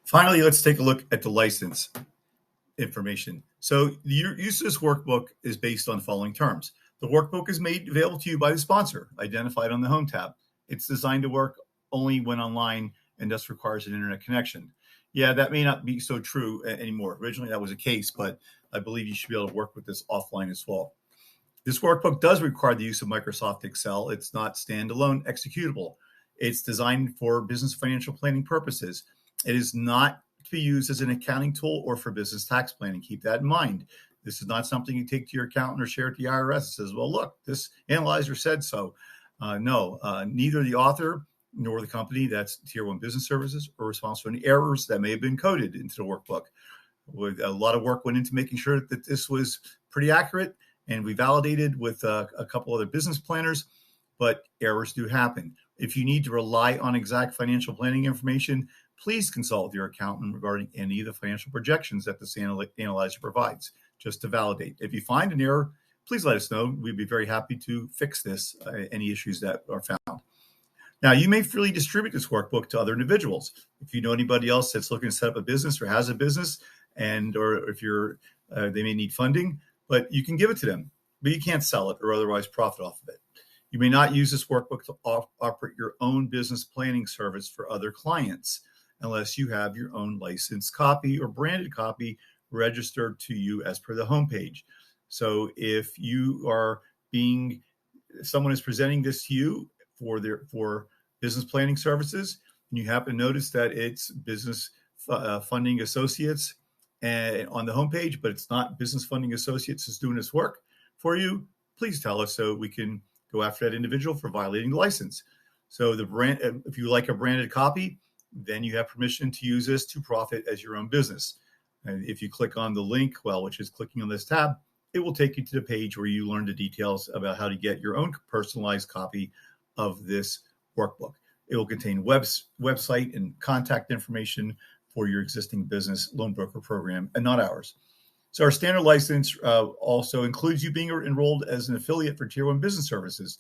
Finally, let's take a look at the license information. So the use of this workbook is based on the following terms. The workbook is made available to you by the sponsor, identified on the Home tab. It's designed to work only when online and thus requires an internet connection. Yeah, that may not be so true anymore. Originally, that was the case, but I believe you should be able to work with this offline as well. This workbook does require the use of Microsoft Excel. It's not standalone executable. It's designed for business financial planning purposes. It is not to be used as an accounting tool or for business tax planning. Keep that in mind. This is not something you take to your accountant or share at the IRS and says, well, look, this analyzer said so. No, neither the author nor the company, that's Tier 1 Business Services, are responsible for any errors that may have been coded into the workbook. A lot of work went into making sure that this was pretty accurate, and we validated with a couple other business planners, but errors do happen. If you need to rely on exact financial planning information, please consult with your accountant regarding any of the financial projections that this analyzer provides, just to validate. If you find an error, please let us know. We'd be very happy to fix this, any issues that are found. Now, you may freely distribute this workbook to other individuals. If you know anybody else that's looking to set up a business or has a business, or if they may need funding, but you can give it to them, but you can't sell it or otherwise profit off of it. You may not use this workbook to operate your own business planning service for other clients unless you have your own licensed copy or branded copy registered to you as per the homepage. So if someone is presenting this to you for business planning services, and you happen to notice that it's business funding associates and on the homepage, but it's not business funding associates is doing this work for you, please tell us so we can go after that individual for violating the license. So if you like a branded copy, then you have permission to use this to profit as your own business. And if you click on the link, which is clicking on this tab, it will take you to the page where you learn the details about how to get your own personalized copy of this workbook. It will contain website and contact information for your existing business loan broker program and not ours. So our standard license also includes you being enrolled as an affiliate for Tier 1 Business Services.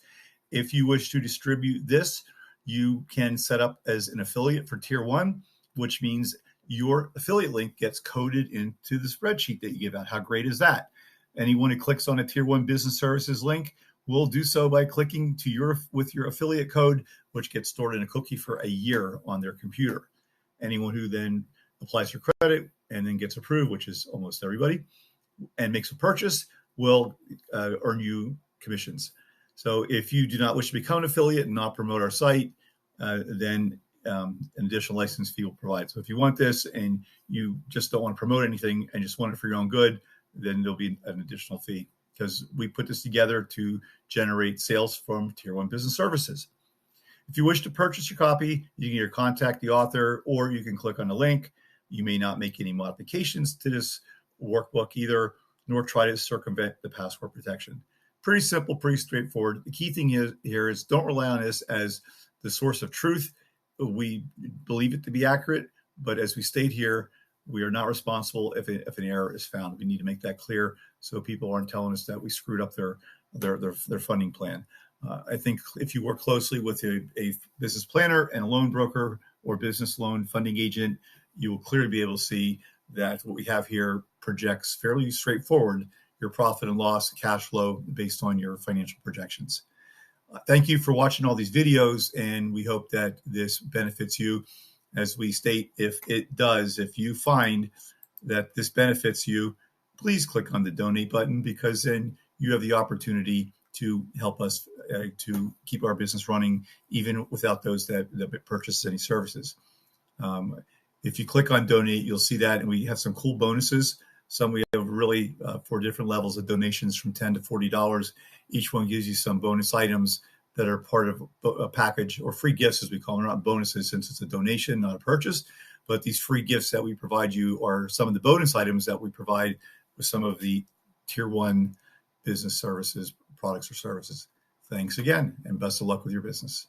If you wish to distribute this, you can set up as an affiliate for Tier 1, which means your affiliate link gets coded into the spreadsheet that you give out. How great is that? Anyone who clicks on a Tier 1 Business Services link will do so by clicking with your affiliate code, which gets stored in a cookie for a year on their computer. Anyone who then applies for credit and then gets approved, which is almost everybody, and makes a purchase will earn you commissions. So if you do not wish to become an affiliate and not promote our site, then an additional license fee will provide. So if you want this and you just don't want to promote anything and just want it for your own good, then there'll be an additional fee because we put this together to generate sales from Tier 1 Business Services. If you wish to purchase your copy, you can either contact the author or you can click on the link. You may not make any modifications to this workbook either, nor try to circumvent the password protection. Pretty simple, pretty straightforward. The key thing here is don't rely on this as the source of truth. We believe it to be accurate, but as we state here, we are not responsible if an error is found. We need to make that clear so people aren't telling us that we screwed up their funding plan. I think if you work closely with a business planner and a loan broker or business loan funding agent, you will clearly be able to see that what we have here projects fairly straightforward your profit and loss, cash flow based on your financial projections. Thank you for watching all these videos, and we hope that this benefits you. As we state, if it does, if you find that this benefits you, please click on the donate button because then you have the opportunity to help us to keep our business running even without those that purchase any services. If you click on donate, you'll see that, and we have some cool bonuses. Some we have really for different levels of donations from $10 to $40. Each one gives you some bonus items that are part of a package or free gifts, as we call them. They're not bonuses since it's a donation, not a purchase. But these free gifts that we provide you are some of the bonus items that we provide with some of the Tier 1 Business Services products or services. Thanks again, and best of luck with your business.